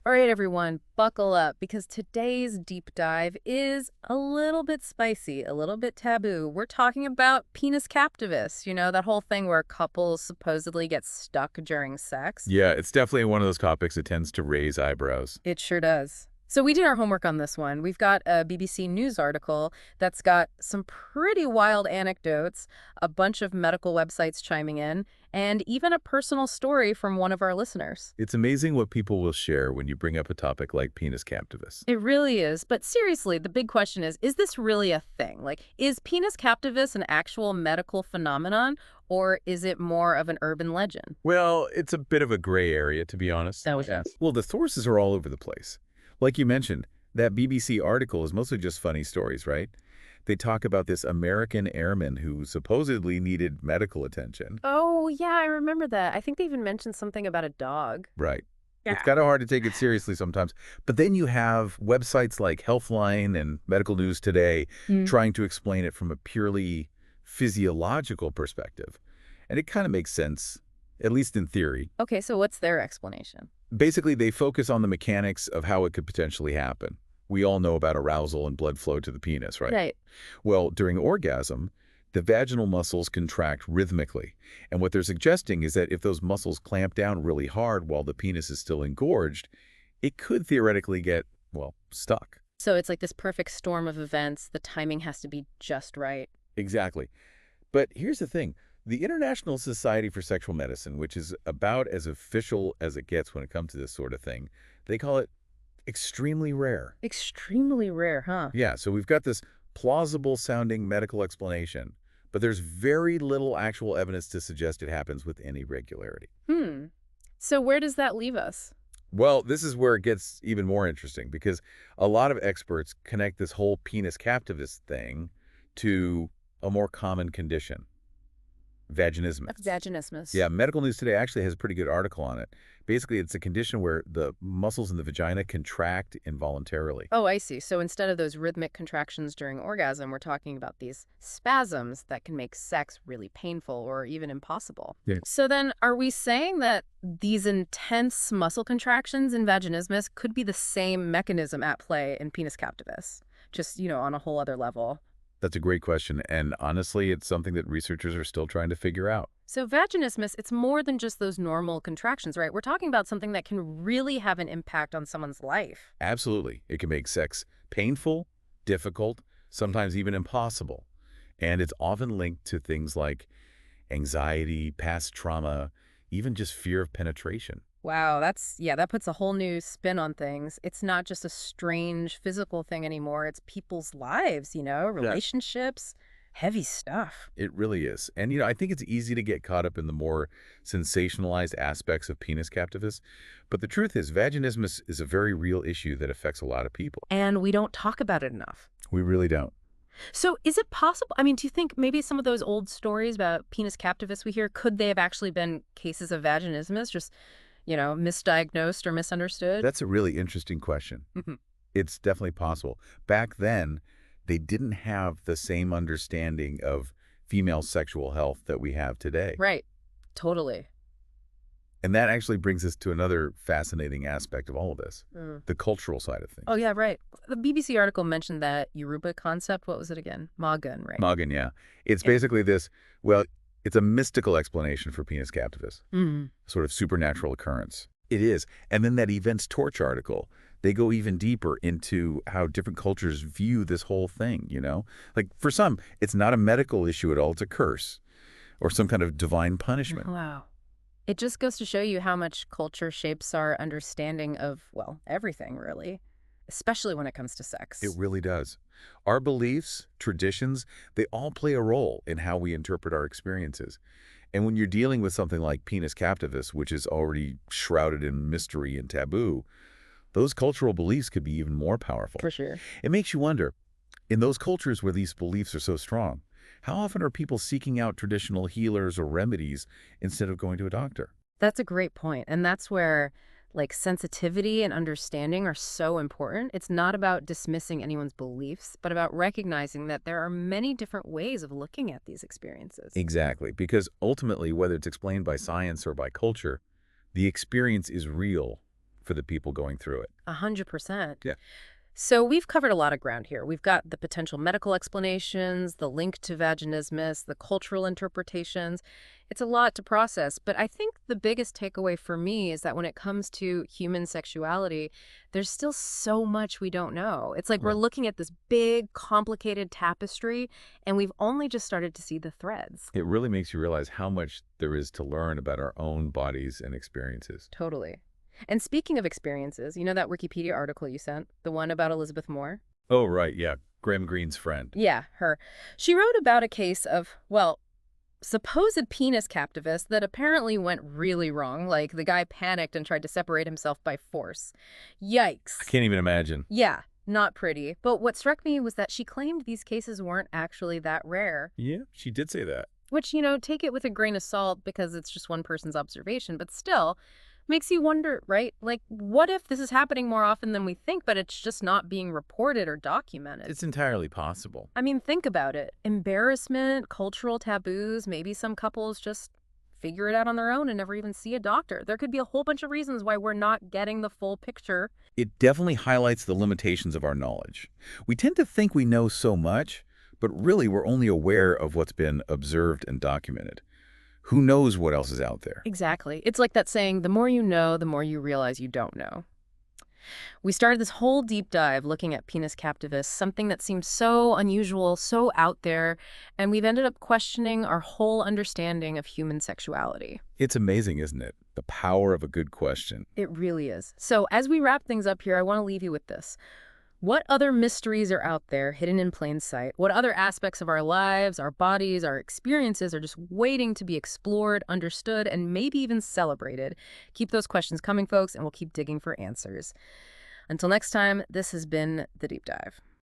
All right, everyone, buckle up because today's deep dive is a little bit spicy, a little bit taboo. We're talking about penis captivus, that whole thing where couples supposedly get stuck during sex. Yeah, it's definitely one of those topics that tends to raise eyebrows. It sure does. So we did our homework on this one. We've got a BBC News article that's got some pretty wild anecdotes, a bunch of medical websites chiming in, and even a personal story from one of our listeners. It's amazing what people will share when you bring up a topic like penis captivus. It really is. But seriously, the big question is this really a thing? Like, is penis captivus an actual medical phenomenon, or is it more of an urban legend? Well, it's a bit of a gray area, to be honest. So it is. Well, the sources are all over the place. Like you mentioned, that BBC article is mostly just funny stories, right? They talk about this American airman who supposedly needed medical attention. Oh, yeah, I remember that. I think they even mentioned something about a dog. Right. It's Yeah. kind of hard to take it seriously sometimes. But then you have websites like Healthline and Medical News Today Mm. trying to explain it from a purely physiological perspective. And it kind of makes sense, at least in theory. Okay, so what's their explanation? Basically, they focus on the mechanics of how it could potentially happen. We all know about arousal and blood flow to the penis, right? Right. Well, during orgasm, the vaginal muscles contract rhythmically. And what they're suggesting is that if those muscles clamp down really hard while the penis is still engorged, it could theoretically get, well, stuck. So it's like this perfect storm of events. The timing has to be just right. Exactly. But here's the thing. The International Society for Sexual Medicine, which is about as official as it gets when it comes to this sort of thing, they call it extremely rare. Extremely rare, huh? Yeah, so we've got this plausible-sounding medical explanation, but there's very little actual evidence to suggest it happens with any regularity. Hmm. So where does that leave us? Well, this is where it gets even more interesting because a lot of experts connect this whole penis captivus thing to a more common condition, vaginismus. Vaginismus. Yeah, Medical News Today actually has a pretty good article on it. Basically, it's a condition where the muscles in the vagina contract involuntarily. Oh, I see. So instead of those rhythmic contractions during orgasm, we're talking about these spasms that can make sex really painful or even impossible. Yeah. So then, are we saying that these intense muscle contractions in vaginismus could be the same mechanism at play in penis captivus, just, on a whole other level? That's a great question, and honestly, it's something that researchers are still trying to figure out. So vaginismus, it's more than just those normal contractions, right? We're talking about something that can really have an impact on someone's life. Absolutely. It can make sex painful, difficult, sometimes even impossible. And it's often linked to things like anxiety, past trauma, even just fear of penetration. Wow, that puts a whole new spin on things. It's not just a strange physical thing anymore. It's people's lives, Yeah. relationships, heavy stuff. It really is. And, I think it's easy to get caught up in the more sensationalized aspects of penis captivus. But the truth is, vaginismus is a very real issue that affects a lot of people. And we don't talk about it enough. We really don't. So is it possible? I mean, do you think maybe some of those old stories about penis captivus we hear, could they have actually been cases of vaginismus, just, misdiagnosed or misunderstood? That's a really interesting question. Mhm. It's definitely possible. Back then, they didn't have the same understanding of female sexual health that we have today. Right. Totally. And that actually brings us to another fascinating aspect of all of this, Mm. the cultural side of Oh, things. yeah, right. The BBC article mentioned that Yoruba concept. What was it again? Magun, right? Magan, yeah. It's Yeah. basically this, well, it's a mystical explanation for penis captivus, Mm. sort of supernatural occurrence. It is. And then that Events Torch article, they go even deeper into how different cultures view this whole thing. Like, for some, it's not a medical issue at all. It's a curse or some kind of divine punishment. Wow. It just goes to show you how much culture shapes our understanding of, well, everything, really, especially when it comes to sex. It really does. Our beliefs, traditions, they all play a role in how we interpret our experiences. And when you're dealing with something like penis captivus, which is already shrouded in mystery and taboo, those cultural beliefs could be even more powerful. For sure. It makes you wonder, in those cultures where these beliefs are so strong, how often are people seeking out traditional healers or remedies instead of going to a doctor? That's a great point. And that's where, like, sensitivity and understanding are so important. It's not about dismissing anyone's beliefs, but about recognizing that there are many different ways of looking at these experiences. Exactly, because ultimately, whether it's explained by science or by culture, the experience is real, for the people going through it. 100%. Yeah. So we've covered a lot of ground here. We've got the potential medical explanations, the link to vaginismus, the cultural interpretations. It's a lot to process, but I think the biggest takeaway for me is that when it comes to human sexuality, there's still so much we don't know. It's like we're Yeah. looking at this big, complicated tapestry, and we've only just started to see the threads. It really makes you realize how much there is to learn about our own bodies and experiences. Totally. And speaking of experiences, you know that Wikipedia article you sent? The one about Elizabeth Moore? Oh, right, yeah. Graham Greene's friend. Yeah, her. She wrote about a case of, well, supposed penis captivus that apparently went really wrong. Like, the guy panicked and tried to separate himself by force. I Yikes. can't even imagine. Yeah, not pretty. But what struck me was that she claimed these cases weren't actually that rare. Yeah, she did say that. Which, take it with a grain of salt because it's just one person's observation, but still makes you wonder, right? Like, what if this is happening more often than we think, but it's just not being reported or documented? It's entirely possible. I mean, think about it. Embarrassment, cultural taboos, maybe some couples just figure it out on their own and never even see a doctor. There could be a whole bunch of reasons why we're not getting the full picture. It definitely highlights the limitations of our knowledge. We tend to think we know so much, but really we're only aware of what's been observed and documented. Who knows what else is out there? Exactly. It's like that saying, the more you know, the more you realize you don't know. We started this whole deep dive looking at penis captivus, something that seemed so unusual, so out there, and we've ended up questioning our whole understanding of human sexuality. It's amazing, isn't it? The power of a good question. It really is. So as we wrap things up here, I want to leave you with this. What other mysteries are out there hidden in plain sight? What other aspects of our lives, our bodies, our experiences are just waiting to be explored, understood, and maybe even celebrated? Keep those questions coming, folks, and we'll keep digging for answers. Until next time, this has been The Deep Dive.